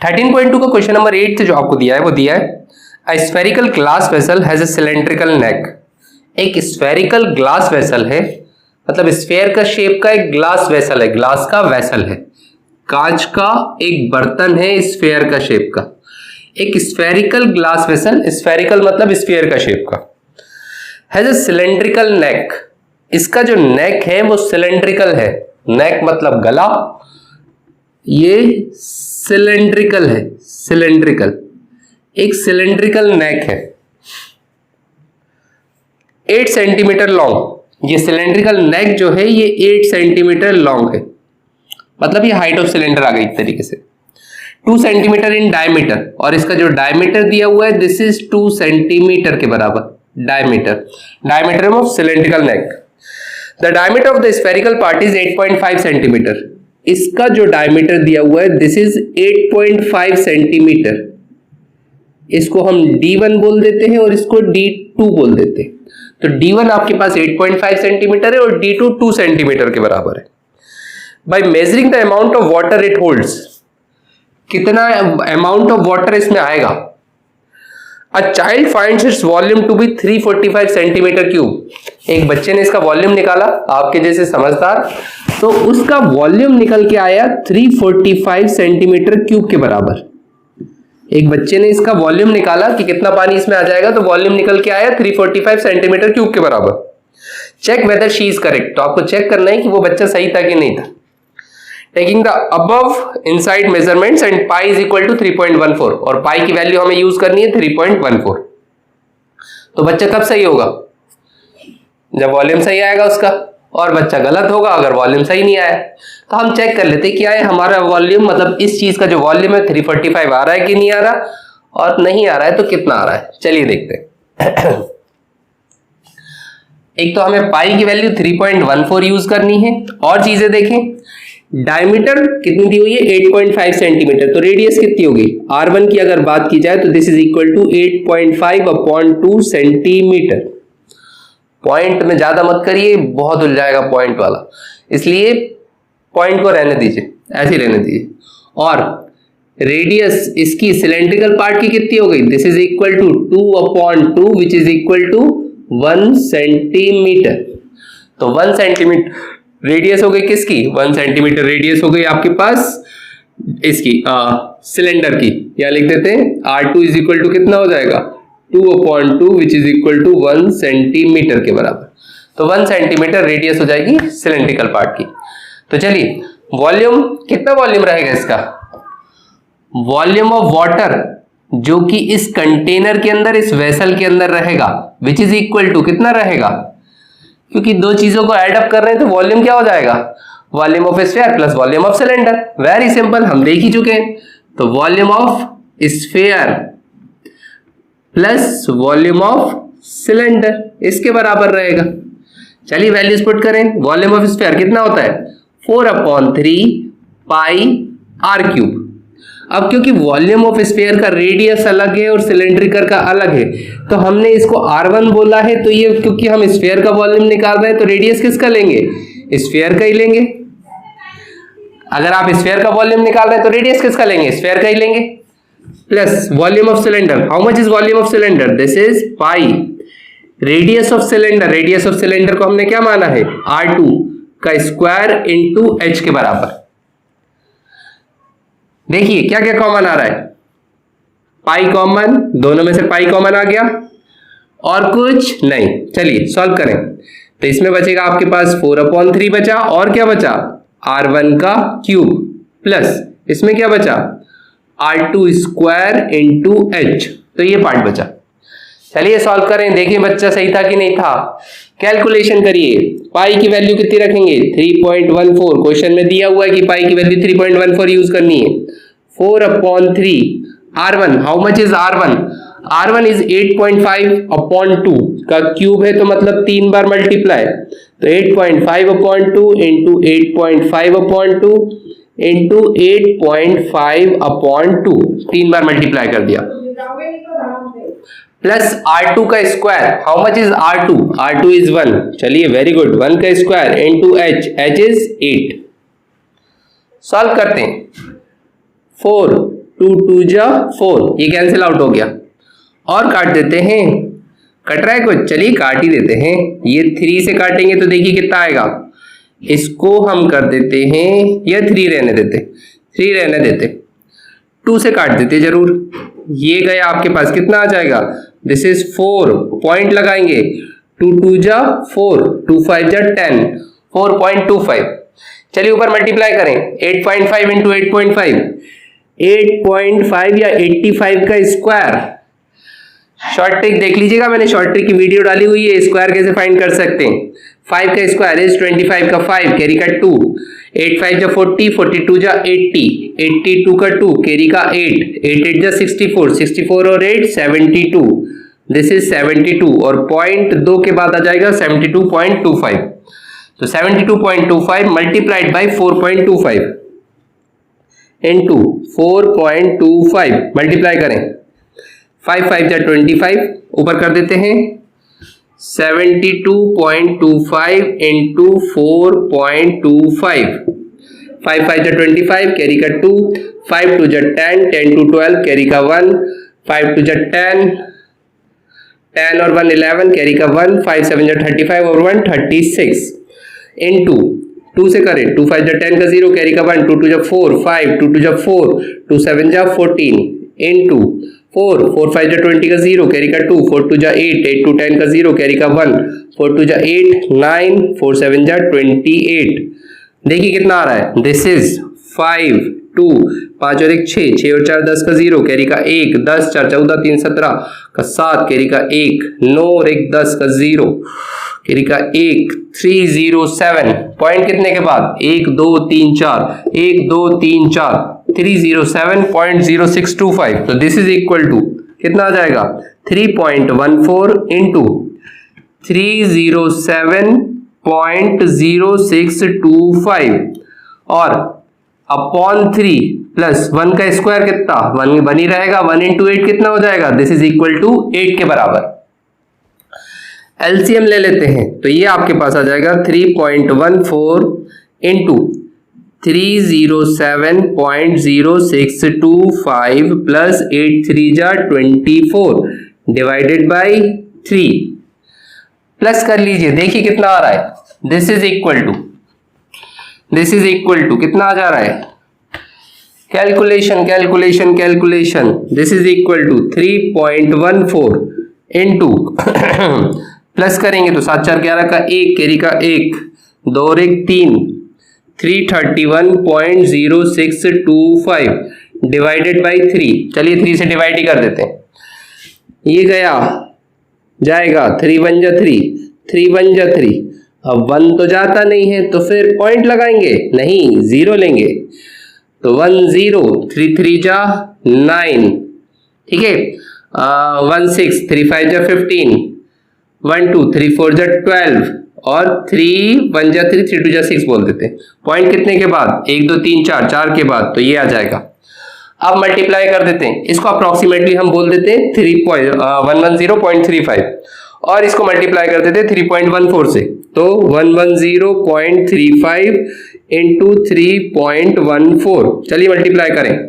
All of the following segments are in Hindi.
13.2 का क्वेश्चन नंबर 8 जो आपको दिया है वो दिया है a spherical glass vessel has a cylindrical neck. एक स्फेरिकल ग्लास वेसल है, मतलब स्फेयर का शेप का एक ग्लास वेसल है, ग्लास का वेसल है, कांच का एक बर्तन है स्फेयर का शेप का, एक स्फेरिकल ग्लास वेसल, स्फेरिकल मतलब स्फेयर का शेप का, हैज अ सिलेंड्रिकल नेक। इसका जो नेक है वो सिलेंड्रिकल है, नेक मतलब गला, ये सिलेंड्रिकल है, सिलेंड्रिकल, एक सिलेंड्रिकल नेक है, 8 सेंटीमीटर लॉन्ग। ये सिलेंड्रिकल नेक जो है ये 8 सेंटीमीटर लॉन्ग है, मतलब ये हाइट ऑफ सिलेंडर आ गई एक तरीके से। 2 सेंटीमीटर इन डायमीटर, और इसका जो डायमीटर दिया हुआ है दिस इज 2 सेंटीमीटर के बराबर diameter, diameter of cylindrical neck. The diameter of the spherical part is 8.5 centimetre. इसका जो डायमीटर दिया हुआ है दिस इज 8.5 सेंटीमीटर। इसको हम D1 बोल देते हैं और इसको D2 बोल देते हैं। तो D1 आपके पास 8.5 सेंटीमीटर है और D2 2 सेंटीमीटर के बराबर है। By measuring the amount of water it holds, कितना अमाउंट ऑफ वाटर इसमें आएगा। A child finds its volume to be 345 centimetre cube. एक बच्चे ने इसका वॉल्यूम निकाला, आपके जैसे समझदार, तो उसका वॉल्यूम निकल के आया 345 सेंटीमीटर क्यूब के बराबर। एक बच्चे ने इसका वॉल्यूम निकाला कि कितना पानी इसमें आ जाएगा, तो वॉल्यूम निकल के आया 345 सेंटीमीटर क्यूब के बराबर। Check whether she is correct, तो आपको चेक करना है कि वो बच्चा सही था कि नहीं था। Taking the above inside measurements and pi is equal to 3.14, और पाई की वैल्यू हमें यूज करनी है 3.14। तो बच्चा कब सही होगा, जब वॉल्यूम सही आएगा उसका, और बच्चा गलत होगा अगर वॉल्यूम सही नहीं आया। तो हम चेक कर लेते क्या है हमारा वॉल्यूम, मतलब इस चीज का जो वॉल्यूम है 345 आ रहा है कि नहीं आ रहा, और नहीं आ रहा है तो कितना आ रहा है, चलिए देखते हैं। एक तो हमें पाई की वैल्यू 3.14 यूज करनी है, और चीजें देखें। डायमीटर कितनी दी हुई है 8.5 सेंटीमीटर, तो रेडियस कितनी होगी R1 की अगर बात की जाए तो this is equal to 8.5 upon 2 centimetre. Point में ज्यादा मत करिए, बहुत उलझ जाएगा पॉइंट वाला, इसलिए पॉइंट को रहने दीजिए, ऐसे ही रहने दीजिए। और रेडियस इसकी सिलेंड्रिकल पार्ट की कितनी हो गई, this is equal to 2 upon 2 which is equal to 1 centimetre. तो 1 सेंटीमीटर रेडियस हो गई किसकी, 1 सेंटीमीटर रेडियस हो गई आपके पास इसकी सिलेंडर की, या लिख देते हैं R2 इज इक्वल टू कितना हो जाएगा 2 upon 2 which is equal to 1 centimetre के बराबर। तो 1 सेंटीमीटर रेडियस हो जाएगी सिलेंड्रिकल पार्ट की। तो चलिए वॉल्यूम, कितना वॉल्यूम रहेगा इसका, वॉल्यूम ऑफ वाटर जो कि इस कंटेनर के अंदर, इस वेसल के अंदर रहेगा, विच इज इक्वल टू कितना रहेगा, क्योंकि दो चीजों को ऐड अप कर रहे हैं तो वॉल्यूम क्या हो जाएगा, volume of sphere plus volume of cylinder. Very simple, हम देख ही चुके हैं। तो volume of sphere plus volume of cylinder इसके बराबर रहेगा। चलिए वैल्यूज पुट करें। वॉल्यूम ऑफ स्फीयर कितना होता है 4/3 पाई r क्यूब। अब क्योंकि वॉल्यूम ऑफ स्फीयर का रेडियस अलग है और सिलेंड्रिकल का अलग है, तो हमने इसको R1 बोला है, तो ये क्योंकि हम स्फीयर का वॉल्यूम निकाल रहे हैं तो रेडियस किसका लेंगे, स्फीयर का ही लेंगे। अगर आप स्फीयर का वॉल्यूम निकाल रहे हैं तो रेडियस किसका लेंगे, स्फीयर का ही लेंगे। Plus volume of cylinder, how much is volume of cylinder, this is pi. Radius of cylinder, radius of cylinder को हमने क्या माना है R2 का स्क्वायर इंटू h के बराबर। देखिए क्या क्या कॉमन आ रहा है, पाई कॉमन, दोनों में से पाई कॉमन आ गया, और कुछ नहीं। चलिए सॉल्व करें। तो इसमें बचेगा आपके पास 4/3 बचा, और क्या बचा R1 का क्यूब, प्लस इसमें क्या बचा R2 स्क्वायर इंटू h, तो ये पार्ट बचा। चलिए सॉल्व करें, देखिए बच्चा सही था कि नहीं था। कैलकुलेशन करिए, पाई की वैल्यू कितनी रखेंगे 3.14, क्वेश्चन में दिया हुआ है कि पाई की वैल्यू 3.14 यूज करनी है। 4/3 R1, how much is R1, R1 is 8.5/2 का क्यूब है, तो मतलब 3 बार मल्टीप्लाई, तो 8.5/2 इंटू 8.5/2 इंटू 8.5/2, 3 बार मल्टीप्लाई कर दिया, प्लस R2 का square, how much is R2, R2 is 1, चलिए वेरी गुड, 1 का square into h, h is 8। Solve करते हैं। 4 2 2 जा 4, ये कैंसिल आउट हो गया। और काट देते हैं, कट रहा है कुछ, चलिए काट ही देते हैं। ये 3 से काटेंगे तो देखिए कितना आएगा, इसको हम कर देते हैं, या 3 रहने देते, 3 रहने देते, 2 से काट देते जरूर। ये गया आपके पास, कितना आ जाएगा, दिस इज 4, पॉइंट लगाएंगे, 2 2 जा 4, 2 5 जा 10, 4.25। चलिए ऊपर मल्टीप्लाई करें, 8.5 इंटू 8.5, 8.5 या 85 का स्क्वायर। शॉर्ट ट्रिक देख लीजिएगा, मैंने शॉर्ट ट्रिक की वीडियो डाली हुई है, स्क्वायर कैसे फाइंड कर सकते हैं। 5 का स्क्वायर इज 25 का 5, कैरी का 2, 8 5 जा 40, 42 जा 80, 82 का 2, कैरी का 8, 8 8 जा 64, 64 और 8 72, दिस इज 72, और पॉइंट 2 के बाद आ जाएगा 72.25। तो 72.25 मल्टीप्लाइड बाई 4.25 इंटू 4.25, मल्टीप्लाई करें, 5 5 जा 25, ऊपर कर देते हैं, 72.25 इंटू 4.25, 5 5 जा 25, कैरी का 2, 5 2 जा 10, 10 2 12, कैरी का 1, 5 2 जा 10, 10 और 1 11, कैरी का 1, 5 7 जा 35 और 1 36, इंटू 2 से करें, 2 5 जा 10 का 0, कैरी का 1, 2 2 जा 4, 5 2 2 जा 4, 2 7 जा 14, इंटू 4 4 5 जा 20 का 0, कैरी का 2, 4 2 जा 8, 8 2 10 का 0, कैरी का 1, 4 2 जा 8 9, 4 7 जा 28। देखिए कितना आ रहा है, दिस इज 5 2, 5 और 1 6, 6 और 4 10 का 0, कैरी का 1, 10 4 14 3 17 का 7, कैरी का 1, 9 और 1 10 का 0, कैरी का 1, 307, पॉइंट कितने के बाद, 1 2 3 4, 1 2 3 4, 307.0625। तो दिस इज इक्वल टू कितना आ जाएगा, 3.14 इंटू 307.0625 और अपॉन 3 प्लस 1 का स्क्वायर कितना, 1 बनी रहेगा, 1 इंटू 8 कितना हो जाएगा, दिस इज इक्वल टू 8 के बराबर। एलसीएम ले लेते हैं, तो ये आपके पास आ जाएगा 3.14 इंटू 307.0625 प्लस 8 3 जा 24 डिवाइडेड बाई 3, प्लस कर लीजिए, देखिए कितना आ रहा है, दिस इज इक्वल टू कितना आ जा रहा है, calculation calculation calculation, this is equal to 3.14 into plus करेंगे तो 7 4 11 का 1, कैरी का 1, 2 और 1 3, 331.0625 डिवाइडेड बाई 3। चलिए 3 से डिवाइड ही कर देते हैं, ये गया जाएगा 3 1 जा 3, 3 1 जा 3, अब 1 तो जाता नहीं है तो फिर पॉइंट लगाएंगे, नहीं 0 लेंगे, तो 1 0, 3 3 जा 9, ठीक है, 1 6, 3 5 जा 15, 1 2 3 4 जा 12 और 3 1 जा 3, 3 2 जा 6 बोल देते हैं। पॉइंट कितने के बाद, 1 2 3 4, 4 के बाद, तो ये आ जाएगा। अब मल्टीप्लाई कर देते हैं, इसको अप्रोक्सीमेटली हम बोल देते हैं 110.35 और इसको मल्टीप्लाई कर देते हैं 3.14 से, तो 110.35 इंटू 3.14। चलिए मल्टीप्लाई करें,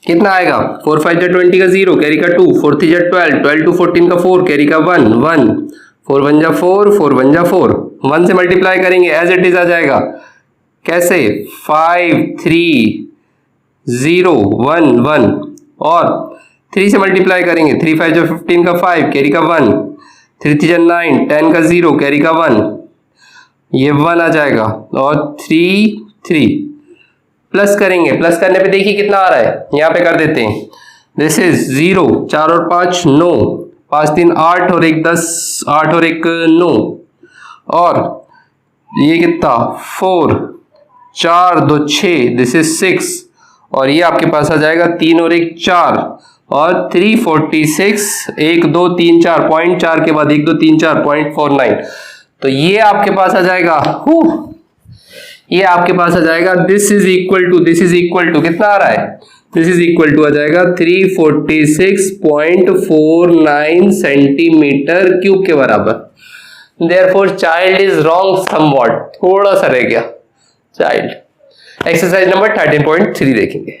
कितना आएगा, 4 5 जा 20 का 0, कैरी का 2, 4 3 जा 12, 12 2 14 का 4, कैरी का 1 1, 4 1 जा 4, 4 1 जा 4, 1 से मल्टीप्लाई करेंगे एज इट इज आ जाएगा, कैसे 5 3 0 1 1 और 3 से मल्टीप्लाई करेंगे, 3 5 जा 15 का 5, कैरी का 1, 3 3 जा 9, 10 का 0, कैरी का 1, ये 1 आ जाएगा और 3 3 प्लस करेंगे, प्लस करने पे देखिए कितना आ रहा है, यहाँ पे कर देते हैं, दिस इज 0, 4 और 5 9, 5 3 8 और 1 10, 8 और 1 9 और ये कितना 4 4 2 6, दिस इज 6 और ये आपके पास आ जाएगा 3 और 1 4 और 346, 1 2 3 4 पॉइंट 4 के बाद 1 2 3 4.49, तो ये आपके पास आ जाएगा, ये आपके पास आ जाएगा, दिस इज इक्वल टू कितना आ रहा है, दिस इज इक्वल टू आ जाएगा 346.49 सेंटीमीटर क्यूब के बराबर। Therefore child is wrong somewhat, थोड़ा सा रह गया चाइल्ड। एक्सरसाइज नंबर 13.3 देखेंगे।